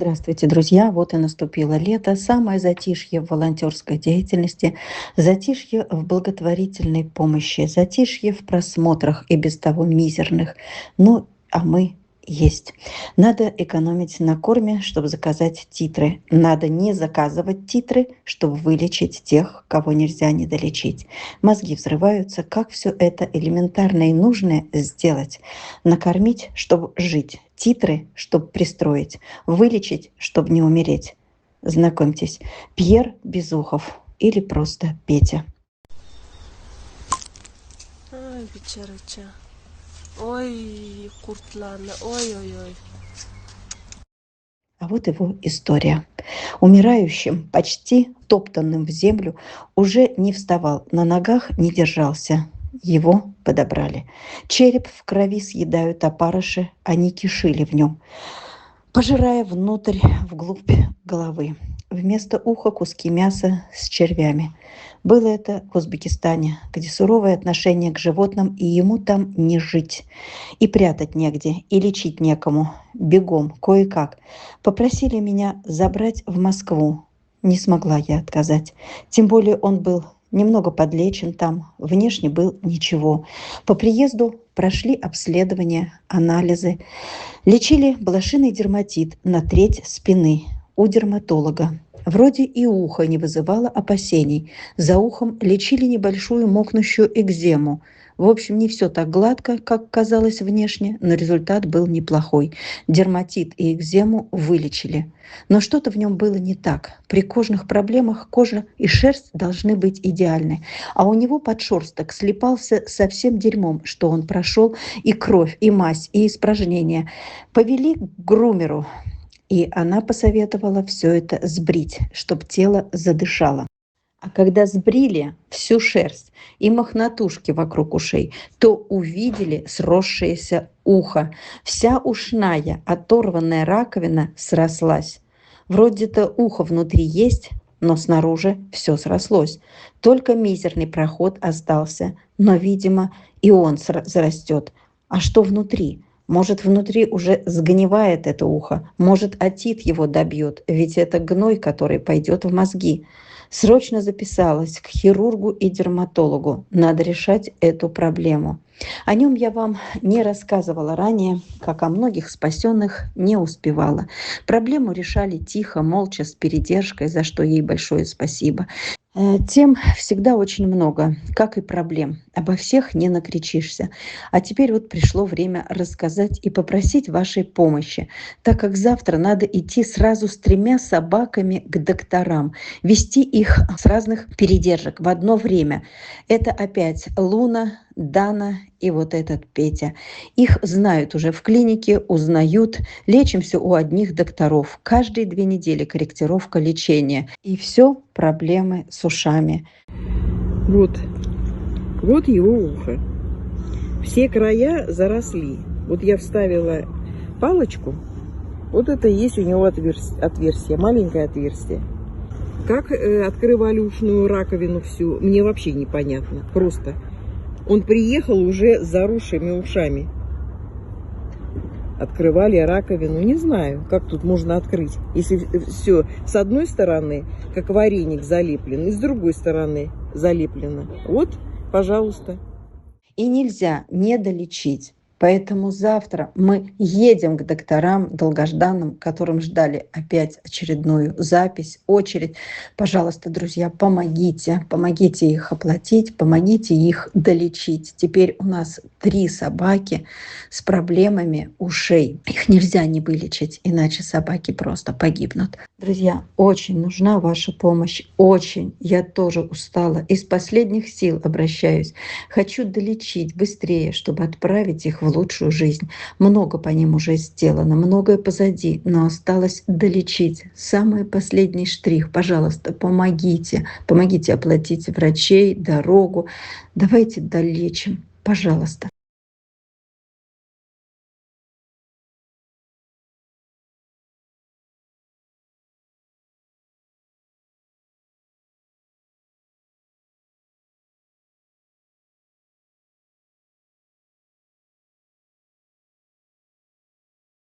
Здравствуйте, друзья! Вот и наступило лето, самое затишье в волонтерской деятельности, затишье в благотворительной помощи, затишье в просмотрах и без того мизерных. Ну, а мы есть. Надо экономить на корме, чтобы заказать титры. Надо не заказывать титры, чтобы вылечить тех, кого нельзя недолечить. Мозги взрываются. Как все это элементарно и нужное сделать? Накормить, чтобы жить. Титры, чтобы пристроить. Вылечить, чтобы не умереть. Знакомьтесь, Пьер Безухов или просто Петя. Ай, вечероча. Ой, куртлана, ой-ой-ой. А вот его история. Умирающим, почти топтанным в землю, уже не вставал, на ногах не держался. Его подобрали. Череп в крови съедают опарыши, они кишили в нем, пожирая внутрь, вглубь головы. Вместо уха куски мяса с червями. Было это в Узбекистане, где суровое отношение к животным, и ему там не жить. И прятать негде, и лечить некому. Бегом, кое-как. Попросили меня забрать в Москву. Не смогла я отказать. Тем более он был немного подлечен там, внешне был ничего. По приезду прошли обследования, анализы. Лечили блошиный дерматит на треть спины у дерматолога. Вроде и ухо не вызывало опасений. За ухом лечили небольшую мокнущую экзему. В общем, не все так гладко, как казалось внешне, но результат был неплохой. Дерматит и экзему вылечили. Но что-то в нем было не так. При кожных проблемах кожа и шерсть должны быть идеальны. А у него подшерсток слипался совсем дерьмом, что он прошел и кровь, и мазь, и испражнения. Повели к грумеру, и она посоветовала все это сбрить, чтобы тело задышало. А когда сбрили всю шерсть и мохнатушки вокруг ушей, то увидели сросшееся ухо. Вся ушная оторванная раковина срослась. Вроде-то ухо внутри есть, но снаружи все срослось. Только мизерный проход остался, но, видимо, и он зарастет. А что внутри? Может, внутри уже сгнивает это ухо, может, отит его добьет, ведь это гной, который пойдет в мозги. Срочно записалась к хирургу и дерматологу. Надо решать эту проблему. О нем я вам не рассказывала ранее, как о многих спасенных не успевала. Проблему решали тихо, молча, с передержкой, за что ей большое спасибо. Тем всегда очень много, как и проблем. Обо всех не накричишься. А теперь вот пришло время рассказать и попросить вашей помощи, так как завтра надо идти сразу с 3 собаками к докторам, вести их с разных передержек в одно время. Это опять Луна, Дана и вот этот Петя. Их знают уже в клинике, узнают. Лечимся у одних докторов. Каждые 2 недели корректировка лечения. И все проблемы с ушами. Вот его ухо. Все края заросли. Вот я вставила палочку. Вот это есть у него отверстие, маленькое отверстие. Как открывали ушную раковину всю, мне вообще непонятно. Просто он приехал уже с заросшими ушами. Открывали раковину. Не знаю, как тут можно открыть. Если все с одной стороны, как вареник залеплен, и с другой стороны залеплено. Вот, пожалуйста. И нельзя недолечить. Поэтому завтра мы едем к докторам долгожданным, которым ждали опять очередную запись, очередь. Пожалуйста, друзья, помогите их оплатить, помогите их долечить. Теперь у нас 3 собаки с проблемами ушей. Их нельзя не вылечить, иначе собаки просто погибнут. Друзья, очень нужна ваша помощь, очень. Я тоже устала. Из последних сил обращаюсь. Хочу долечить быстрее, чтобы отправить их в лучшую жизнь. Много по ним уже сделано, многое позади, но осталось долечить. Самый последний штрих. Пожалуйста, помогите. Помогите оплатить врачей, дорогу. Давайте долечим. Пожалуйста.